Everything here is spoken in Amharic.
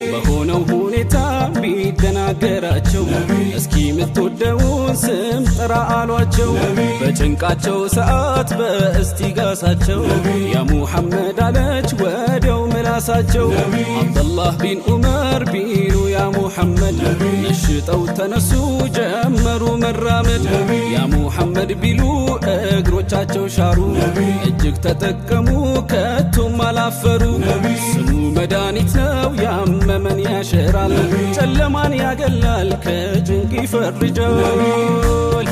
በሆነው ሁኔታ ቢደናገራቸው እስኪ ምትወደውን ስም ጥራ አሏቸው። በጭንቃቸው ሰዓት በእስቲጋሳቸው ያ ሙሐመድ አለች ወዲያው ምላሳቸው። አብደላህ ቢን ዑመር ቢሉ ያ ሙሐመድ ነሽጠው ተነሱ ጀመሩ መራመድ። ያ ሙሐመድ ቢሉ እግሮቻቸው ሻሩ እጅግ ተጠቀሙ ከቶም አላፈሩ። ስሙ መድኃኒት ነው ያመመን ያሸራል ጨለማን ያገላል ከጭንቅ ይፈርጃል።